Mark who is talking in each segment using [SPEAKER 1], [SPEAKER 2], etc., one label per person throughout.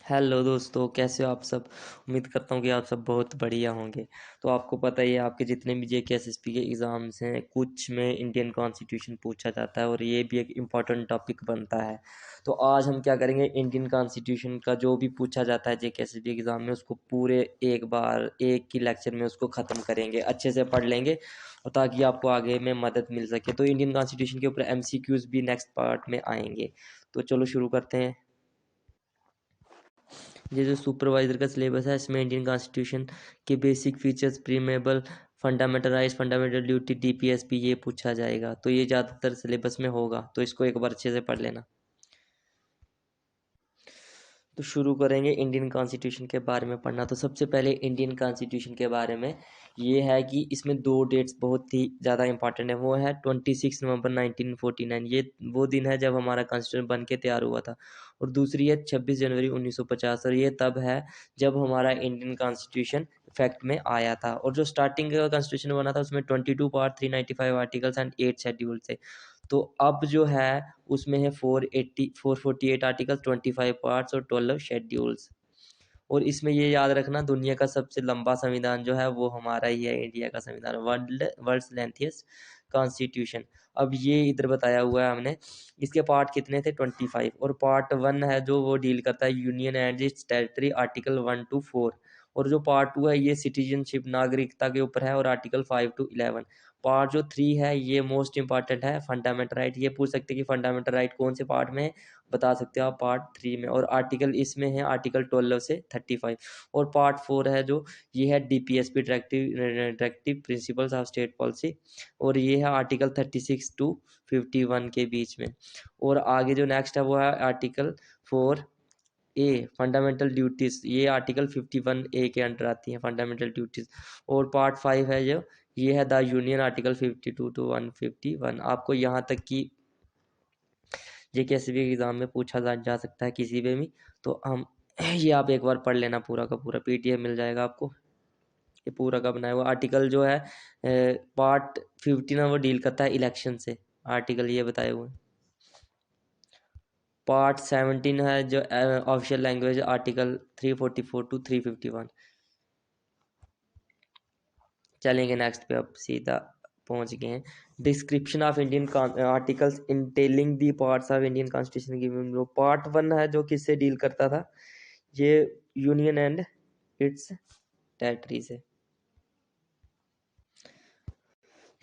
[SPEAKER 1] Hello दोस्तों, कैसे हो आप सब। उम्मीद करता हूँ कि आप सब बहुत बढ़िया होंगे। तो आपको पता ही है, आपके जितने भी जेके एसएसपी के एग्ज़ाम्स हैं, कुछ में इंडियन कॉन्स्टिट्यूशन पूछा जाता है और ये भी एक इम्पॉर्टेंट टॉपिक बनता है। तो आज हम क्या करेंगे, इंडियन कॉन्स्टिट्यूशन का जो भी पूछा जाता है जेके एसएसपी एग्ज़ाम में, उसको पूरे एक बार एक ही लेक्चर में उसको ख़त्म करेंगे, अच्छे से पढ़ लेंगे और ताकि आपको आगे में मदद मिल सके। तो इंडियन कॉन्स्टिट्यूशन के ऊपर एमसीक्यूज़ भी नेक्स्ट पार्ट में आएंगे। तो चलो शुरू करते हैं। ये जो सुपरवाइजर का सिलेबस है, इसमें इंडियन कॉन्स्टिट्यूशन के basic features, preamble, fundamental rights, fundamental duty, DPSP, ये पूछा जाएगा। तो ये ज़्यादातर सिलेबस में होगा, तो इसको एक बार अच्छे से पढ़ लेना। तो शुरू करेंगे इंडियन कॉन्स्टिट्यूशन के बारे में पढ़ना। तो सबसे पहले इंडियन कॉन्स्टिट्यूशन के बारे में ये है कि इसमें दो डेट्स बहुत ही ज़्यादा इंपॉर्टेंट है। वो है 26 नवंबर 1949, ये वो दिन है जब हमारा कॉन्स्टिट्यूशन बन के तैयार हुआ था। और दूसरी है 26 जनवरी 1950, और ये तब है जब हमारा इंडियन कॉन्स्टिट्यूशन इफेक्ट में आया था। और जो स्टार्टिंग का कॉन्स्टिट्यूशन बना था, उसमें 22 पार्ट, 395 आर्टिकल्स एंड 8 शेड्यूल थे। तो अब जो है उसमें है 448 आर्टिकल्स, 25 पार्ट्स और 12 शेड्यूल्स। और इसमें ये याद रखना, दुनिया का सबसे लंबा संविधान जो है वो हमारा ही है, इंडिया का संविधान, वर्ल्ड्स लेंथीएस्ट कॉन्स्टिट्यूशन। अब ये इधर बताया हुआ है हमने। इसके पार्ट कितने थे? 25। और पार्ट 1 है जो वो डील करता है union and it's territory, article 1 to 4। और जो पार्ट 2 है ये सिटीजनशिप, नागरिकता के ऊपर है, और आर्टिकल 5 to 11। पार्ट जो 3 है ये मोस्ट इंपॉर्टेंट है, फंडामेंटल राइट। ये पूछ सकते हैं कि फंडामेंटल राइट कौन से पार्ट में है, बता सकते हो आप पार्ट 3 में। और आर्टिकल इसमें है आर्टिकल 12 से 35। और पार्ट 4 है जो ये है DPSP, directive principles of state policy, और ये है आर्टिकल 36 to 51 के बीच में। और आगे जो नेक्स्ट है वो है आर्टिकल 4 ए, फंडामेंटल ड्यूटीज। ये आर्टिकल 51 ए के अंडर आती है फंडामेंटल ड्यूटीज। और पार्ट 5 है जो ये है द यूनियन, आर्टिकल 52 to 151। आपको यहाँ तक कि ये किसी भी एग्ज़ाम में पूछा जा सकता है, किसी में भी। तो हम ये आप एक बार पढ़ लेना, पूरा का पूरा पीडीएफ मिल जाएगा आपको, ये पूरा का बनाया हुआ। आर्टिकल जो है पार्ट 15 है, वो डील करता है इलेक्शन से, आर्टिकल ये बताए हुए हैं। पार्ट 17 है जो ऑफिशियल लैंग्वेज, आर्टिकल 344 to 351। चलेंगे नेक्स्ट पे, अब सीधा पहुंच गए हैं। Description of Indian articles entailing the parts of Indian constitution की। पार्ट 1 है जो किससे डील करता था, ये यूनियन एंड इट्स टेरिटरी से।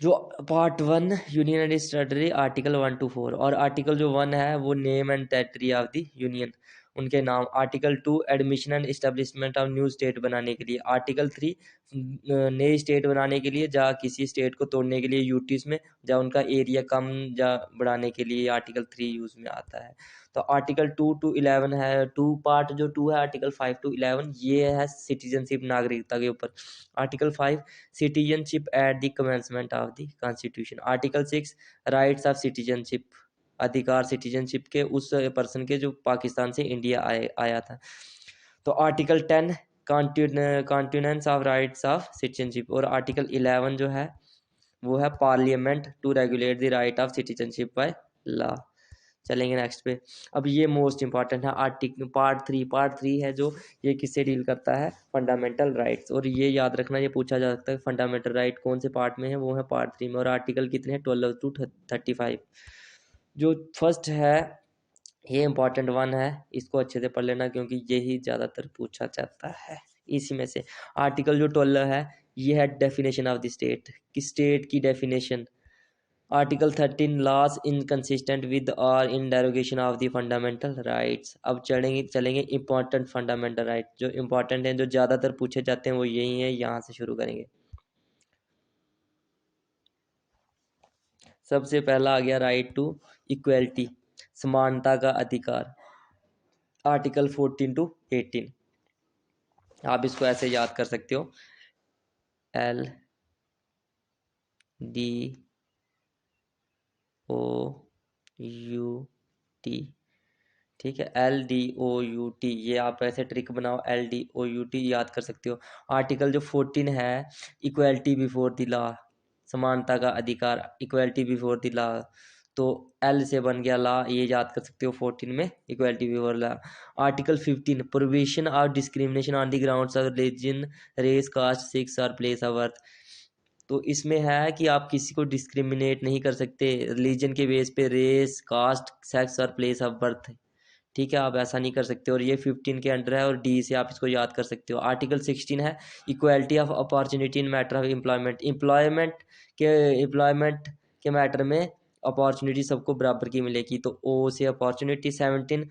[SPEAKER 1] जो part 1 union and it's territory, article 1 to 4। और आर्टिकल जो 1 है वो name and territory of the union, उनके नाम। Article 2 admission and establishment of new state बनाने के लिए। आर्टिकल 3 नई स्टेट बनाने के लिए, जा किसी स्टेट को तोड़ने के लिए यूटीज में, जा उनका एरिया कम जा बढ़ाने के लिए आर्टिकल 3 यूज में आता है। तो आर्टिकल 2 to 11 है, पार्ट जो 2 है आर्टिकल 5 to 11, ये है सिटीजनशिप, नागरिकता के ऊपर। Article 5 citizenship at the commencement of the constitution. Article 6 rights of citizenship, अधिकार सिटीजनशिप के उस पर्सन के जो पाकिस्तान से इंडिया आया था। तो article 10 continuance of rights of citizenship. और आर्टिकल 11 जो है वो है parliament to regulate the right of citizenship by law. चलेंगे नेक्स्ट पे। अब ये मोस्ट इंपॉर्टेंट है, आर्टिकल पार्ट 3 है जो ये किससे डील करता है, फंडामेंटल राइट्स। और ये याद रखना, ये पूछा जा सकता है फंडामेंटल राइट कौन से पार्ट में है, वो है पार्ट 3 में। और आर्टिकल कितने हैं, 12 to 35। जो फर्स्ट है ये इंपॉर्टेंट 1 है, इसको अच्छे से पढ़ लेना क्योंकि यही ज़्यादातर पूछा जाता है इसी में से। आर्टिकल जो 12 है ये है डेफिनेशन ऑफ द स्टेट, कि स्टेट की definition. Article 13 laws inconsistent with or in derogation of the fundamental rights. अब चलेंगे इंपॉर्टेंट फंडामेंटल राइट, जो इंपॉर्टेंट हैं, जो ज़्यादातर पूछे जाते हैं, वो यही है। यहाँ से शुरू करेंगे। सबसे पहला आ गया राइट टू इक्वलिटी, समानता का अधिकार, आर्टिकल 14 to 18। आप इसको ऐसे याद कर सकते हो, LDOUT, ठीक है, LDOUT, ये आप ऐसे ट्रिक बनाओ, LDOUT याद कर सकते हो। आर्टिकल जो 14 है, इक्वलिटी बिफोर द लॉ, समानता का अधिकार, इक्वलिटी बिफोर द लॉ। तो एल से बन गया ला, ये याद कर सकते हो 14 में equality before law. Article 15 prohibition of discrimination on the grounds of religion, race, caste, sex और प्लेस ऑफ बर्थ। तो इसमें है कि आप किसी को डिस्क्रिमिनेट नहीं कर सकते रिलीजन के बेस पे, रेस, कास्ट, सेक्स और प्लेस ऑफ बर्थ। ठीक है, आप ऐसा नहीं कर सकते, और ये 15 के अंडर है, और डी से आप इसको याद कर सकते हो। आर्टिकल 16 है equality of opportunity in matter of employment. Employment के मैटर में अपॉर्चुनिटी सबको बराबर की मिलेगी, तो ओ से अपॉर्चुनिटी। 17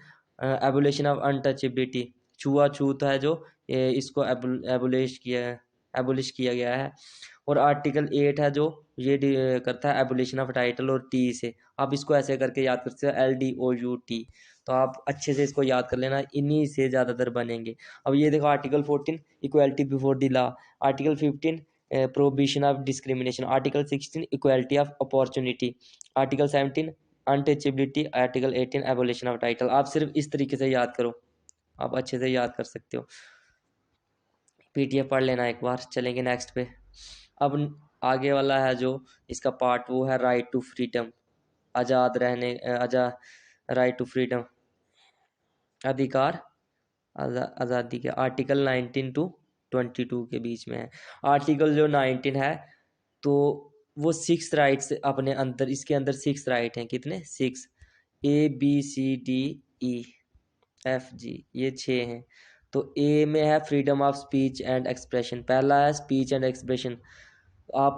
[SPEAKER 1] एबोलिशन ऑफ अनटचेबिलिटी, छुआछूत है जो इसको एबोलिश किया गया है। और आर्टिकल 8 है जो ये करता है एबोलिशन ऑफ टाइटल, और टी से आप इसको ऐसे करके याद कर सकते हो, LDOUT। तो आप अच्छे से इसको याद कर लेना, इन्हीं से ज़्यादातर बनेंगे। अब ये देखो article 14 equality before the law, article 15 prohibition of discrimination, article 16 equality of opportunity, article 17 untouchability, article 18 abolition of title. आप सिर्फ इस तरीके से याद करो, आप अच्छे से याद कर सकते हो। PDF पढ़ लेना एक बार। चलेंगे नेक्स्ट पे। अब आगे वाला है जो इसका पार्ट, वो है राइट टू फ्रीडम, आज़ाद रहने, राइट टू फ्रीडम, अधिकार आज़ादी के। आर्टिकल 19 टू 22 के बीच में है। आर्टिकल जो 19 है, तो वो 6 राइट्स अपने अंदर, इसके अंदर 6 राइट हैं। कितने? 6। ABCDEFG, ये 6 हैं। तो ए में है freedom of speech and expression, पहला है स्पीच एंड एक्सप्रेशन। आप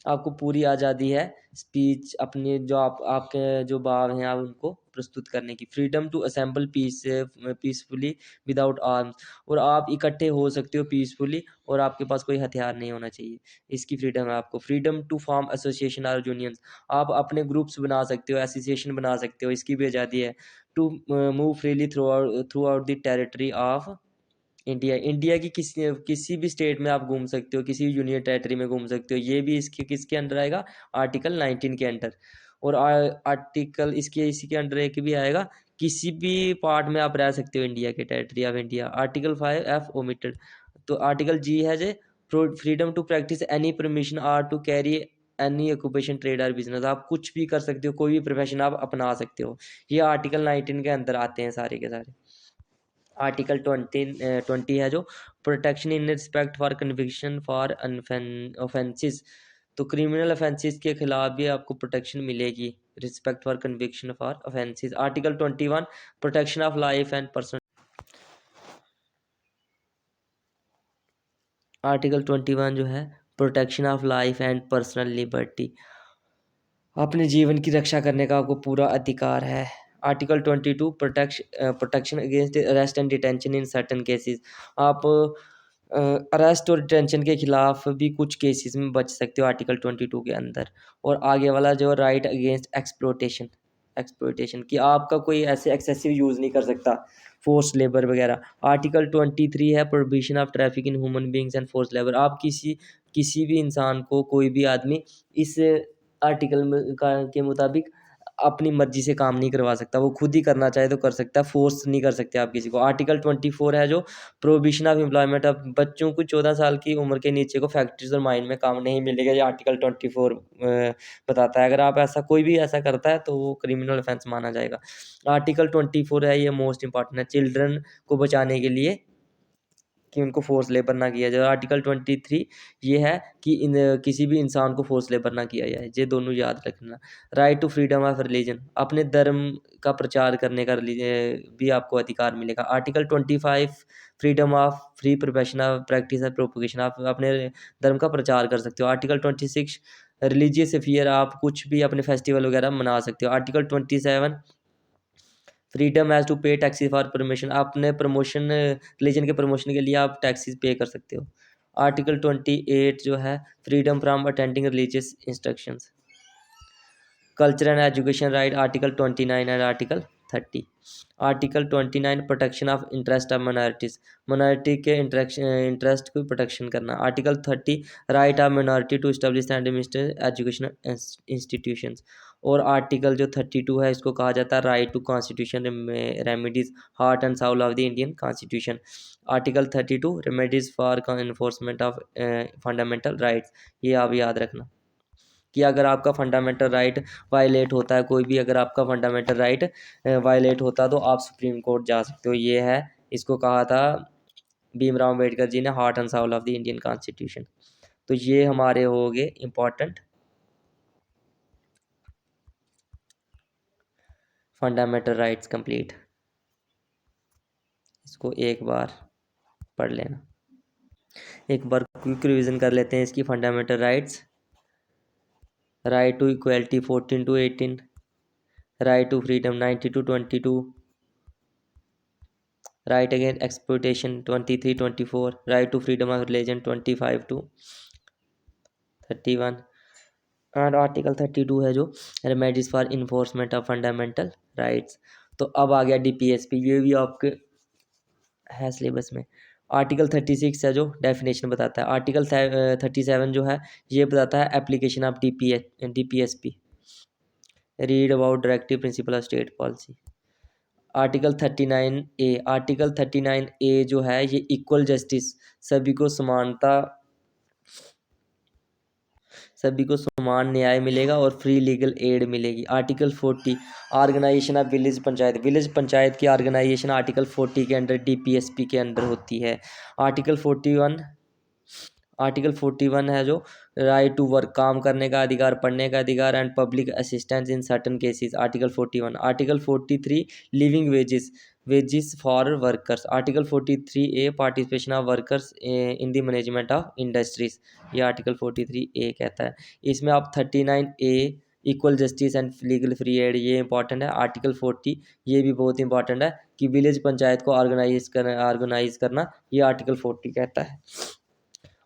[SPEAKER 1] आपको पूरी आज़ादी है स्पीच, अपने जो आपके जो भाव हैं आप उनको प्रस्तुत करने की। Freedom to assemble peacefully without arms, और आप इकट्ठे हो सकते हो पीसफुली, और आपके पास कोई हथियार नहीं होना चाहिए, इसकी फ्रीडम है आपको। फ्रीडम टू फॉर्म एसोसिएशन और यूनियंस, आप अपने ग्रुप्स बना सकते हो, एसोसिएशन बना सकते हो, इसकी भी आज़ादी है। To move freely throughout the territory of India की किसी भी स्टेट में आप घूम सकते हो, किसी भी यूनियन टेरिटरी में घूम सकते हो, ये भी इसके किसके अंडर आएगा? आर्टिकल 19 के अंडर। और आर्टिकल इसके इसी के अंडर एक भी आएगा, किसी भी पार्ट में आप रह सकते हो इंडिया के, territory of India. Article 5F omitted. तो आर्टिकल G है जे freedom to practice any permission or to carry any occupation, trade or business, आप कुछ भी कर सकते हो, कोई भी प्रोफेशन आप अपना सकते हो। ये आर्टिकल 19 के अंदर आते हैं सारे के सारे। आर्टिकल 20 है जो protection in respect for conviction for offences, तो क्रिमिनल ऑफेंसेस के खिलाफ भी आपको प्रोटेक्शन मिलेगी, respect for conviction for offences. Article 21 protection of life and person, article 21 जो है protection of life and personal liberty, अपने जीवन की रक्षा करने का आपको पूरा अधिकार है। Article 22 protection against arrest and detention in certain cases, आप अरेस्ट और डिटेंशन के खिलाफ भी कुछ केसेस में बच सकते हो आर्टिकल 22 के अंदर। और आगे वाला जो राइट अगेंस्ट एक्सप्लोटेशन, कि आपका कोई ऐसे एक्सेसिव यूज़ नहीं कर सकता, फोर्स लेबर वगैरह। आर्टिकल 23 है prohibition of traffic in human beings and force labour, आप किसी भी इंसान को, कोई भी आदमी इस आर्टिकल के मुताबिक अपनी मर्जी से काम नहीं करवा सकता, वो खुद ही करना चाहे तो कर सकता है, फोर्स नहीं कर सकते आप किसी को। आर्टिकल 24 है जो प्रोहिबिशन ऑफ एम्प्लॉयमेंट ऑफ बच्चों को 14 साल की उम्र के नीचे को फैक्ट्रीज और माइन में काम नहीं मिलेगा, ये आर्टिकल 24 बताता है। अगर आप ऐसा कोई भी ऐसा करता है तो वो क्रिमिनल ऑफेंस माना जाएगा। आर्टिकल 24 है, ये मोस्ट इंपॉर्टेंट है, चिल्ड्रन को बचाने के लिए कि उनको फोर्स लेबर ना किया जाए। आर्टिकल 23 ये है कि किसी भी इंसान को फोर्स लेबर ना किया जाए, ये दोनों याद रखना। Right to freedom of religion, अपने धर्म का प्रचार करने का भी आपको अधिकार मिलेगा। Article 25 freedom of free profession of practice and propagation, आप अपने धर्म का प्रचार कर सकते हो। आर्टिकल 26 रिलीजियस फियर, आप कुछ भी अपने फेस्टिवल वगैरह मना सकते हो। आर्टिकल 27 फ्रीडम हैज़ टू पे टैक्सी फॉर प्रमोशन, अपने प्रमोशन रिलीजन के प्रमोशन के लिए आप टैक्सीज पे कर सकते हो। आर्टिकल 28 जो है freedom from attending religious instructions. Culture and education right, article 29 and article 30। Article 29 protection of interest of minorities, minority के इंटरेस्ट को प्रोटेक्शन करना। Article 30 right of minority to establish and administer educational institutions. और article जो 32 है इसको कहा जाता है right to constitution remedies, heart and soul of the Indian constitution. Article 32 remedies for enforcement of fundamental rights, ये आप याद रखना। कि अगर आपका फंडामेंटल राइट वायलेट होता है, कोई भी अगर आपका फंडामेंटल राइट वायलेट होता है तो आप सुप्रीम कोर्ट जा सकते हो। ये है, इसको कहा था भीमराव अम्बेडकर जी ने heart and soul of the Indian constitution. तो ये हमारे हो गए इम्पॉर्टेंट फंडामेंटल राइट्स कंप्लीट। इसको एक बार पढ़ लेना, एक बार क्विक रिवीजन कर लेते हैं इसकी। Fundamental rights: right to equality 14 to 18, right to freedom 90 to 22, right against exploitation 23-24, right to freedom of religion 25 to 31, and article 32 है जो remedies for enforcement of fundamental rights. तो अब आ गया डीपीएसपी, ये भी आपके है सिलेबस में। आर्टिकल 36 है जो डेफिनेशन बताता है। आर्टिकल 37 जो है ये बताता है application of DPSP, read about directive principle of state policy. Article 39A, article 39A जो है ये इक्वल जस्टिस, सभी को समानता, सभी को समान न्याय मिलेगा और फ्री लीगल एड मिलेगी। Article 40, organisation of village panchayat, village panchayat की ऑर्गेनाइजेशन आर्टिकल 40 के अंडर डीपीएसपी के अंडर होती है। आर्टिकल 41, आर्टिकल 41 है जो राइट टू वर्क, काम करने का अधिकार, पढ़ने का अधिकार and public assistance in certain cases. Article 41। Article 43 living wages, wages for workers. Article 43A participation of workers in the management of industries, ये आर्टिकल 43A कहता है। इसमें आप 39A equal justice and legal free add, ये important है। Article 40 ये भी बहुत इंपॉर्टेंट है कि विलेज पंचायत को ऑर्गेनाइज करना, ये आर्टिकल 40 कहता है।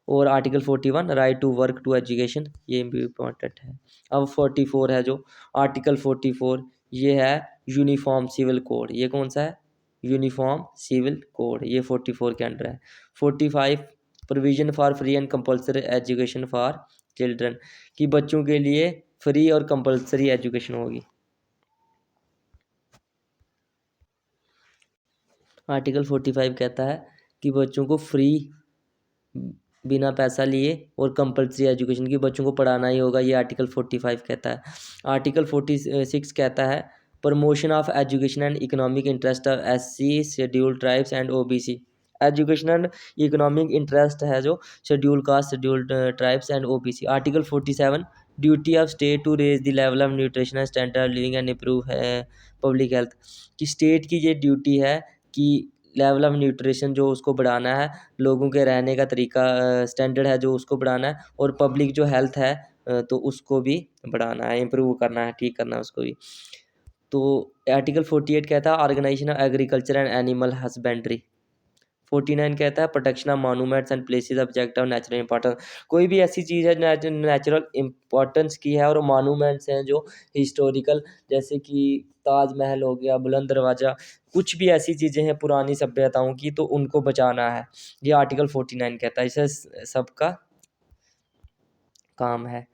[SPEAKER 1] और article 41 right to work to education, ये भी इम्पोर्टेंट है। अब 44 है जो आर्टिकल 44, ये है यूनिफॉर्म सिविल कोड। ये कौन सा है? यूनिफॉर्म सिविल कोड, ये 44 के अंडर है। 45 provision for free and compulsory education for children, कि बच्चों के लिए फ्री और कंपल्सरी एजुकेशन होगी। आर्टिकल 45 कहता है कि बच्चों को फ्री, बिना पैसा लिए और कंपल्सरी एजुकेशन की, बच्चों को पढ़ाना ही होगा, ये आर्टिकल 45 कहता है। आर्टिकल 46 कहता है promotion of education and economic interest of SC, scheduled tribes and OBC. Education and economic interest है जो schedule caste, scheduled tribes and OBC. Article 47 duty of state to raise the level of nutrition standard of living and improve public health, कि state की ये duty है कि level of nutrition जो उसको बढ़ाना है, लोगों के रहने का तरीका, स्टैंडर्ड है जो उसको बढ़ाना है, और पब्लिक जो हेल्थ है तो उसको भी बढ़ाना है, इम्प्रूव करना है, ठीक करना है उसको भी। तो आर्टिकल 48 कहता है organisation of agriculture and animal husbandry. 49 कहता है protection of monuments and places object of natural importance, कोई भी ऐसी चीज़ है नेचुरल इंपॉर्टेंस की है और मॉन्यूमेंट्स हैं जो हिस्टोरिकल, जैसे कि ताजमहल हो गया, बुलंद दरवाज़ा, कुछ भी ऐसी चीज़ें हैं पुरानी सभ्यताओं की, तो उनको बचाना है, ये आर्टिकल 49 कहता है। इसे सबका काम है।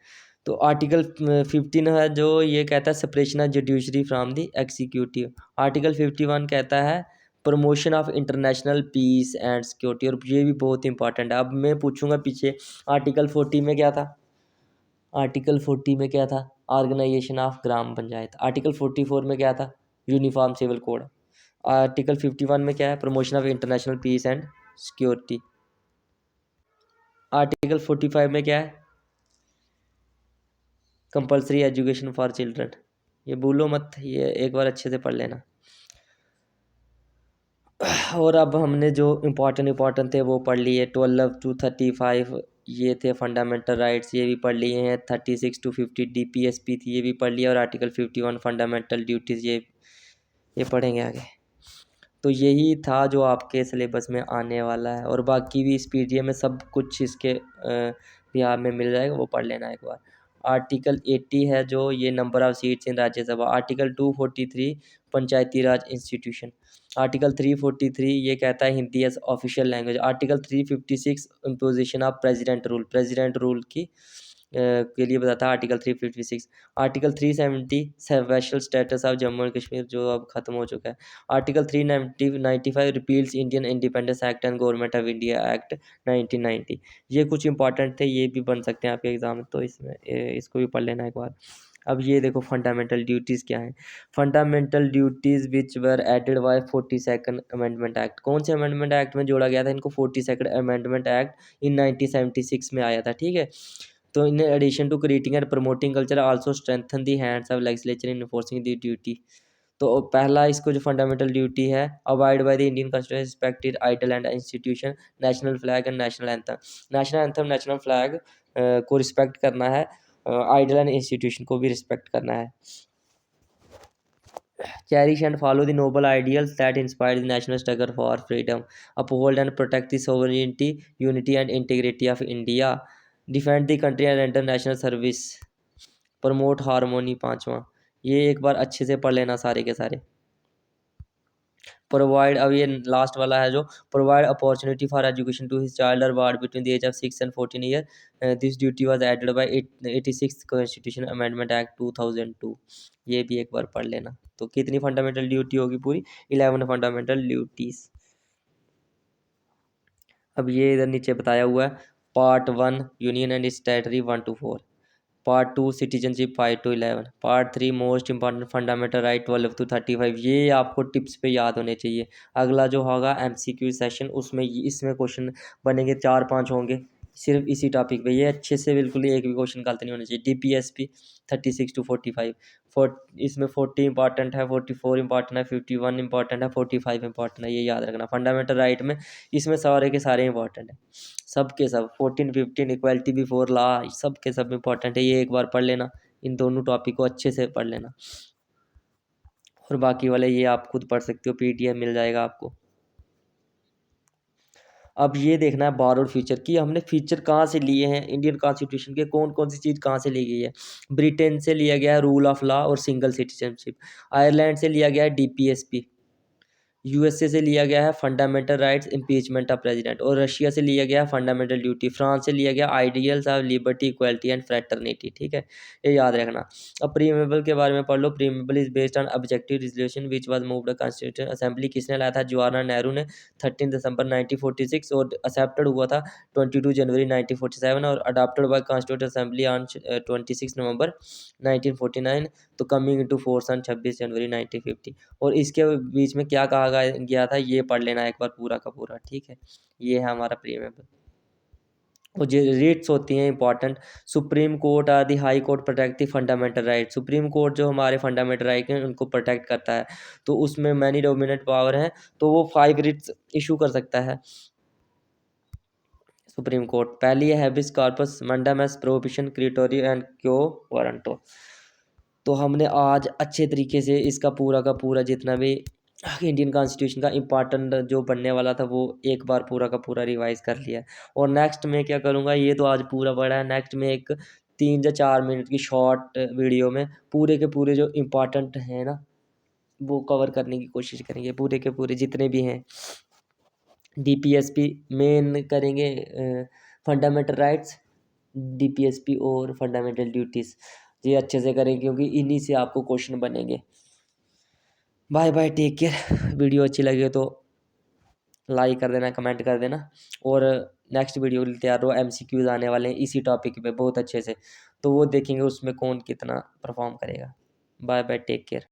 [SPEAKER 1] तो आर्टिकल 15 है जो ये कहता है separation of judiciary from the executive. Article 51 कहता है promotion of international peace and security, और ये भी बहुत इंपॉर्टेंट है। अब मैं पूछूंगा पीछे आर्टिकल 40 में क्या था, आर्टिकल 40 में क्या था? ऑर्गेनाइजेशन ऑफ ग्राम पंचायत। आर्टिकल 44 में क्या था? Uniform civil code. आर्टिकल 51 में क्या है? Promotion of international peace and security. Article 45 में क्या है? Compulsory education for children. ये भूलो मत, ये एक बार अच्छे से पढ़ लेना। और अब हमने जो इम्पोर्टेंट थे वो पढ़ लिए। 12 to 35 ये थे फंडामेंटल राइट्स, ये भी पढ़ लिए हैं। 36 to 50 डीपीएसपी थी, ये भी पढ़ लिया। और आर्टिकल 51 फंडामेंटल ड्यूटीज़, ये पढ़ेंगे आगे। तो यही था जो आपके सिलेबस में आने वाला है, और बाकी भी इस पीडीएफ में सब कुछ इसके बिहार में मिल जाएगा, वो पढ़ लेना एक बार। आर्टिकल 80 है जो ये number of seats in Rajya Sabha. Article 243 Panchayati Raj institution. Article 343 ये कहता है Hindi as official language. Article 356 imposition of president rule, president rule की के लिए बताता है article 356। Article 370 special status of Jammu and Kashmir, जो अब खत्म हो चुका है। Article 395 repeals Indian independence act and government of India act 1990। ये कुछ इंपॉर्टेंट थे, ये भी बन सकते हैं आपके एग्जाम में, तो इसमें इसको भी पढ़ लेना एक बार। अब ये देखो फंडामेंटल ड्यूटीज़ क्या हैं। Fundamental duties which were added by 42nd amendment act. कौन से अमेंडमेंट एक्ट में जोड़ा गया था इनको? 42nd अमेंडमेंट एक्ट इन 1976 में आया था, ठीक है। तो in addition to creating and promoting culture also strengthen the hands of legislature in enforcing the duty. तो पहला इसको जो फंडामेंटल ड्यूटी है, avoid by the Indian constitution respected ideal and institution, national flag and national anthem. National anthem national flag को respect करना है, idol and institution को भी रिस्पेक्ट करना है। Cherish and follow the noble ideals that inspire the national struggle for freedom, uphold and protect the sovereignty, unity and integrity of India, defend the country and render national service, promote harmony. पाँचवा, ये एक बार अच्छे से पढ़ लेना सारे के सारे। प्रोवाइड, अब ये लास्ट वाला है जो, provide opportunity for education to his child or ward between the age of 6 and 14 year. This duty was added by 86 constitution amendment act 2002। ये भी एक बार पढ़ लेना। तो कितनी फंडामेंटल ड्यूटी होगी पूरी? 11 फंडामेंटल ड्यूटीज। अब ये इधर नीचे बताया हुआ है, part 1 union and स्टेटरी 1 to 4, part 2 citizenship 5 to 11, part 3 most important fundamental right 12 to 35। ये आपको टिप्स पे याद होने चाहिए। अगला जो होगा MCQ सेशन, उसमें इसमें क्वेश्चन बनेंगे 4-5 होंगे सिर्फ इसी टॉपिक पे। ये अच्छे से बिल्कुल एक भी क्वेश्चन गलत नहीं होना चाहिए। DPSP 36 to 45, इसमें 40 इंपॉर्टेंट है, 44 इंपॉर्टेंट है, 51 इंपॉर्टेंट है, 45 इंपॉर्टेंट है। ये याद रखना। फंडामेंटल राइट में इसमें सारे के सारे इंपॉर्टेंट है, सब के सब। 14, 15, इक्वलिटी बिफोर लॉ, सब के सब इंपॉर्टेंट है। ये एक बार पढ़ लेना, इन दोनों टॉपिक को अच्छे से पढ़ लेना। और बाकी वाले ये आप खुद पढ़ सकते हो, PDF मिल जाएगा आपको। अब ये देखना है बारोड फीचर कि हमने फीचर कहाँ से लिए हैं इंडियन कॉन्स्टिट्यूशन के, कौन कौन सी चीज़ कहाँ से ली गई है। ब्रिटेन से लिया गया है रूल ऑफ लॉ और सिंगल सिटीजनशिप। आयरलैंड से लिया गया है DPSP। USA से लिया गया है fundamental rights, impeachment of president. और रशिया से लिया गया है फंडामेंटल ड्यूटी। फ्रांस से लिया गया ideals of liberty, equality and fraternity, ठीक है, ये याद रखना। अब प्रीमेबल के बारे में पढ़ लो। Preamble is based on objective resolution which was moved constitution assembly. किसने लाया था? जवाहरलाल नेहरू ने 13 दिसंबर 1946, और एक्सेप्टेड हुआ था 22 जनवरी 1947, और adopted by constituent assembly on 26 नवंबर 1949, तो कमिंग इनटू फोर्स ऑन 26 जनवरी 1950। और इसके बीच में क्या कहा गया था, ये पढ़ लेना एक बार पूरा का पूरा, ठीक है। ये है हमारा प्रीमेबल। और जो रेट्स होती हैं इंपॉर्टेंट, सुप्रीम कोर्ट और the high court protect the fundamental right. Supreme court जो हमारे फंडामेंटल राइट हैं उनको प्रोटेक्ट करता है, तो उसमें मैनी डोमिनेंट पावर है, तो वो 5 रिट्स इशू कर सकता है सुप्रीम कोर्ट। पहली है habeas corpus, mandamus, prohibition, certiorari and quo warranto. तो हमने आज अच्छे तरीके से इसका पूरा का पूरा जितना भी इंडियन कॉन्स्टिट्यूशन का इम्पॉर्टेंट जो बनने वाला था वो एक बार पूरा का पूरा रिवाइज कर लिया है। और नेक्स्ट में क्या करूँगा, ये तो आज पूरा पढ़ा है, नेक्स्ट में एक 3 या 4 मिनट की शॉर्ट वीडियो में पूरे के पूरे जो इम्पॉर्टेंट हैं ना वो कवर करने की कोशिश करेंगे, पूरे के पूरे जितने भी हैं। DPSP मेन करेंगे, फंडामेंटल राइट्स, DPSP और फंडामेंटल ड्यूटीज़, ये अच्छे से करेंगे क्योंकि इन्हीं से आपको क्वेश्चन बनेंगे। Bye bye, take care. Video अच्छी लगे तो लाइक कर देना, कमेंट कर देना, और नेक्स्ट वीडियो के लिए तैयार रहो। MCQs आने वाले हैं इसी टॉपिक पे बहुत अच्छे से, तो वो देखेंगे उसमें कौन कितना परफॉर्म करेगा। Bye bye, take care.